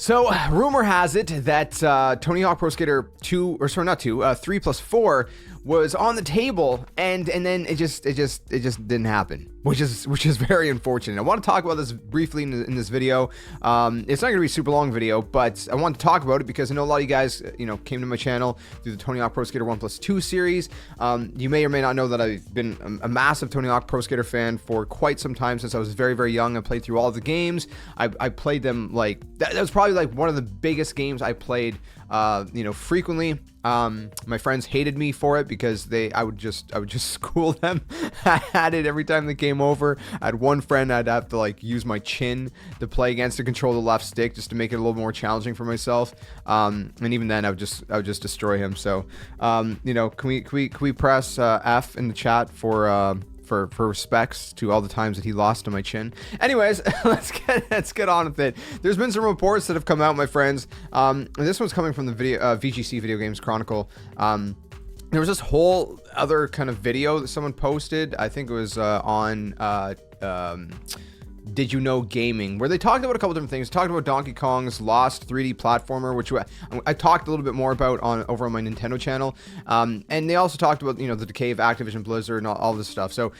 So, rumor has it that Tony Hawk Pro Skater 2, or sorry, not 2, 3 plus 4 was on the table, and then it just didn't happen, which is very unfortunate. I want to talk about this briefly in this video. It's not going to be a super long video, but I want to talk about it because I know a lot of you guys, came to my channel through the Tony Hawk Pro Skater 1 plus 2 series. You may or may not know that I've been a massive Tony Hawk Pro Skater fan for quite some time, since I was very, very young. I played through all of the games. I played them like that was probably like one of the biggest games I played frequently. My friends hated me for it because I would just school them at it every time they came over. I had one friend I'd have to like use my chin to play against to control the left stick, just to make it a little more challenging for myself. And even then I would just destroy him. So can we press F in the chat for respects to all the times that he lost to my chin. Anyways, let's get on with it. There's been some reports that have come out, my friends. And this one's coming from the VGC Video Games Chronicle. There was this whole other kind of video that someone posted. I think it was on Did You Know Gaming, where they talked about a couple different things. Talked about Donkey Kong's Lost 3D platformer, which I talked a little bit more about over on my Nintendo channel. And they also talked about the decay of Activision Blizzard and all this stuff. So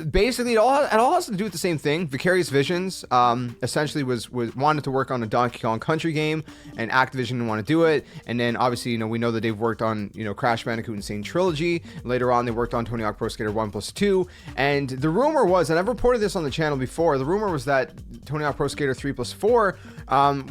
basically it all has to do with the same thing. Vicarious Visions essentially was wanted to work on a Donkey Kong Country game, and Activision didn't want to do it. And then obviously we know that they've worked on Crash Bandicoot Insane Trilogy. Later on they worked on Tony Hawk Pro Skater 1 plus 2. And the rumor was, and I've reported this on the channel before, the rumor was that Tony Hawk Pro Skater 3 plus 4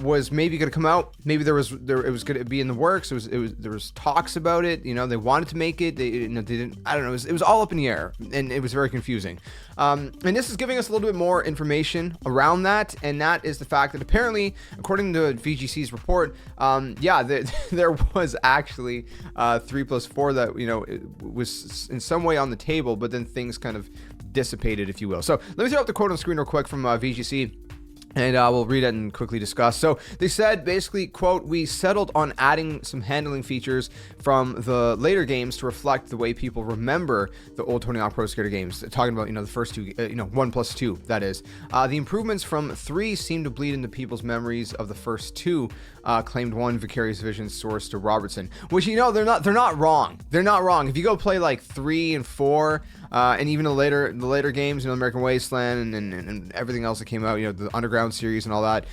was maybe going to come out. Maybe it was going to be in the works. There was talks about it. They wanted to make it. They didn't. I don't know. It was all up in the air, and it was very confusing. And this is giving us a little bit more information around that, and that is the fact that apparently, according to VGC's report, there was actually 3 plus 4 that it was in some way on the table, but then things kind of dissipated, if you will. So let me throw up the quote on screen real quick from VGC. And we'll read it and quickly discuss. So they said, basically, quote, "We settled on adding some handling features from the later games to reflect the way people remember the old Tony Hawk Pro Skater games." Talking about, the first two, 1 plus 2, that is. The improvements from 3 seem to bleed into people's memories of the first 2, claimed one Vicarious Visions source to Robertson. Which, they're not wrong. They're not wrong. If you go play like 3 and 4, and even the later games, American Wasteland and everything else that came out, the Underground series and all that,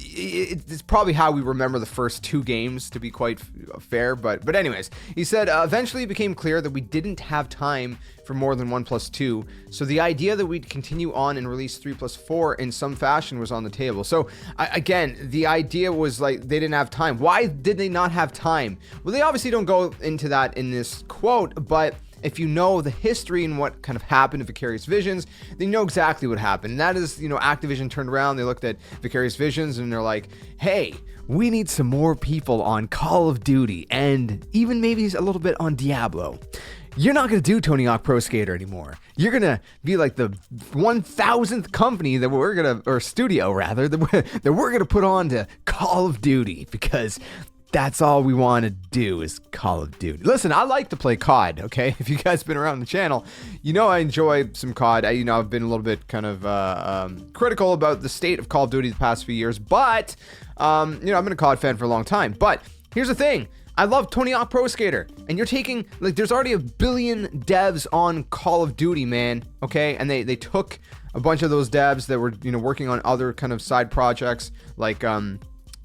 it's probably how we remember the first 2 games, to be quite fair. But anyways, he said, eventually it became clear that we didn't have time for more than 1 plus 2, so the idea that we'd continue on and release 3 plus 4 in some fashion was on the table. So again, the idea was like they didn't have time. Why did they not have time? Well, they obviously don't go into that in this quote, but if you know the history and what kind of happened to Vicarious Visions, then you know exactly what happened. And that is, Activision turned around, they looked at Vicarious Visions, and they're like, hey, we need some more people on Call of Duty, and even maybe a little bit on Diablo. You're not going to do Tony Hawk Pro Skater anymore. You're going to be like the 1,000th company that we're going to, or studio rather, that we're going to put on to Call of Duty, because that's all we want to do is Call of Duty. Listen, I like to play COD, okay? If you guys been around the channel, I enjoy some COD. I've been a little bit kind of critical about the state of Call of Duty the past few years, but, I've been a COD fan for a long time. But here's the thing. I love Tony Hawk Pro Skater, and you're taking, there's already 1 billion devs on Call of Duty, man, okay? And they took a bunch of those devs that were, working on other kind of side projects, like,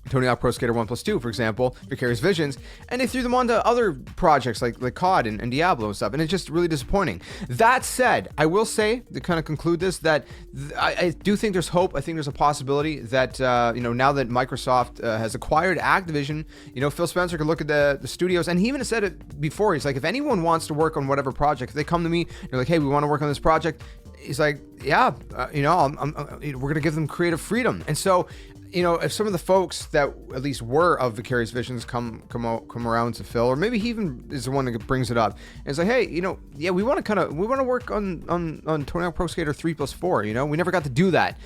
Tony Hawk Pro Skater 1 plus 2, for example, Vicarious Visions, and they threw them onto other projects like COD and Diablo and stuff, and it's just really disappointing. That said, I will say, to kind of conclude this, that I do think there's hope. I think there's a possibility that, now that Microsoft has acquired Activision, Phil Spencer could look at the studios, and he even said it before. He's like, if anyone wants to work on whatever project, if they come to me, they're like, hey, we want to work on this project, he's like, yeah, we're going to give them creative freedom. And so, if some of the folks that at least were of Vicarious Visions come around to Phil, or maybe he even is the one that brings it up, and it's like, hey, we want to work on Tony Hawk Pro Skater 3 plus 4. We never got to do that.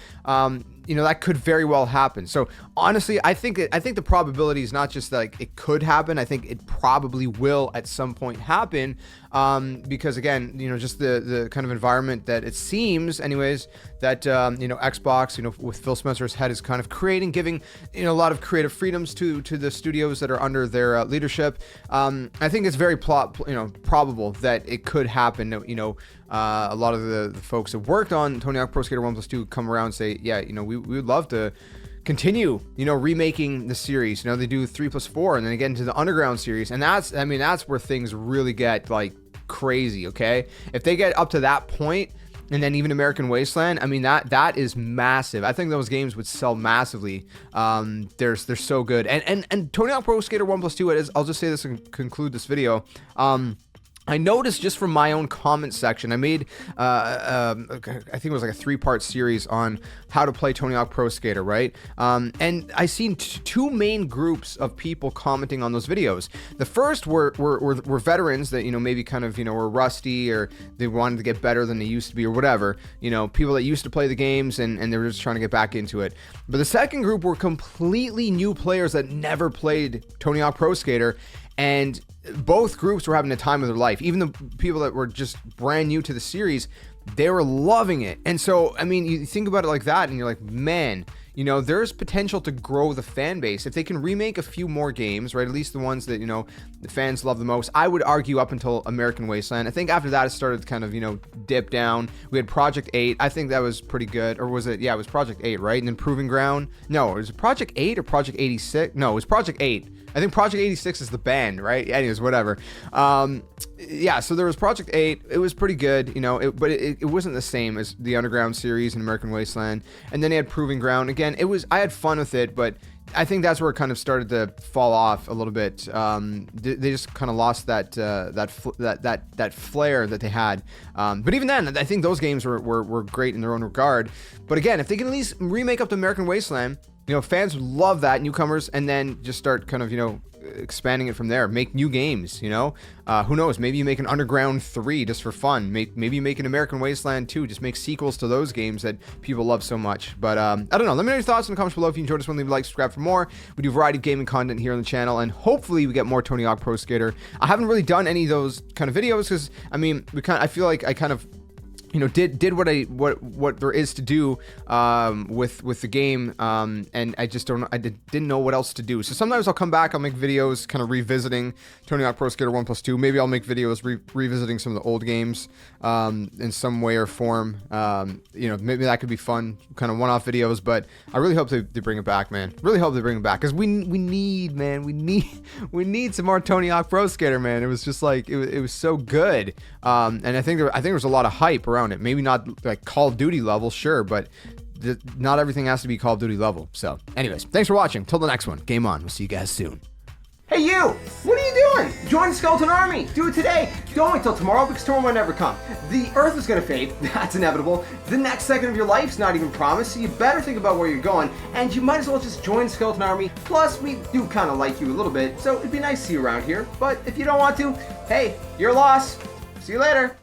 that could very well happen. So honestly, I think the probability is not just like it could happen. I think it probably will at some point happen, because again, just the kind of environment that it seems, anyways, that Xbox, with Phil Spencer's head, is kind of creating, giving a lot of creative freedoms to the studios that are under their leadership. I think it's very probable that it could happen. A lot of the folks that worked on Tony Hawk Pro Skater 1+2 come around and say, yeah, we would love to continue, remaking the series. They do 3+4 and then again to the Underground series, and that's where things really get like crazy. Okay, if they get up to that point, and then even American Wasteland, that is massive. I think those games would sell massively. They're so good, and Tony Hawk Pro Skater 1+2. I'll just say this and conclude this video. I noticed just from my own comment section, I made, I think it was like a 3-part series on how to play Tony Hawk Pro Skater, right? And I seen two main groups of people commenting on those videos. The first were veterans that, maybe kind of, were rusty, or they wanted to get better than they used to be, or whatever. People that used to play the games and they were just trying to get back into it. But the second group were completely new players that never played Tony Hawk Pro Skater, and both groups were having the time of their life. Even the people that were just brand new to the series, they were loving it. And so, you think about it like that, and you're like, man, there's potential to grow the fan base if they can remake a few more games, right? At least the ones that, the fans love the most. I would argue up until American Wasteland. I think after that, it started to kind of, dip down. We had Project 8. I think that was pretty good. Or was it? Yeah, it was Project 8, right? And then Proving Ground. No, was it Project 8 or Project 86? No, it was Project 8. I think Project 86 is the band, right? Anyways, whatever. Yeah, so there was Project 8. It was pretty good, but it wasn't the same as the Underground series and American Wasteland. And then they had Proving Ground. Again, I had fun with it, but I think that's where it kind of started to fall off a little bit. They just kind of lost that flair that they had. But even then, I think those games were great in their own regard. But again, if they can at least remake up the American Wasteland, fans would love that, newcomers, and then just start kind of, expanding it from there. Make new games, who knows? Maybe you make an Underground 3 just for fun. Maybe you make an American Wasteland 2. Just make sequels to those games that people love so much. But I don't know. Let me know your thoughts in the comments below. If you enjoyed this one, leave a like, subscribe for more. We do a variety of gaming content here on the channel, and hopefully we get more Tony Hawk Pro Skater. I haven't really done any of those kind of videos because I feel like I kind of did what there is to do with the game, and I just didn't know what else to do. So sometimes I'll come back, I'll make videos kind of revisiting Tony Hawk Pro Skater 1+2. Maybe I'll make videos revisiting some of the old games in some way or form. Maybe that could be fun, kind of one-off videos. But I really hope they bring it back, man. Really hope they bring it back, because we need some more Tony Hawk Pro Skater, man. It was just like it was so good, and I think there was a lot of hype around it. Maybe not like Call of Duty level, sure, but not everything has to be Call of Duty level. So anyways, thanks for watching. Till the next one, game on. We'll see you guys soon. Hey you, what are you doing? Join the Skeleton Army. Do it today. Don't wait till tomorrow, because tomorrow might never come. The Earth is gonna fade. That's inevitable. The next second of your life's not even promised, so you better think about where you're going, and you might as well just join the Skeleton Army. Plus, we do kind of like you a little bit, so it'd be nice to see you around here. But if you don't want to, hey, you're lost. See you later.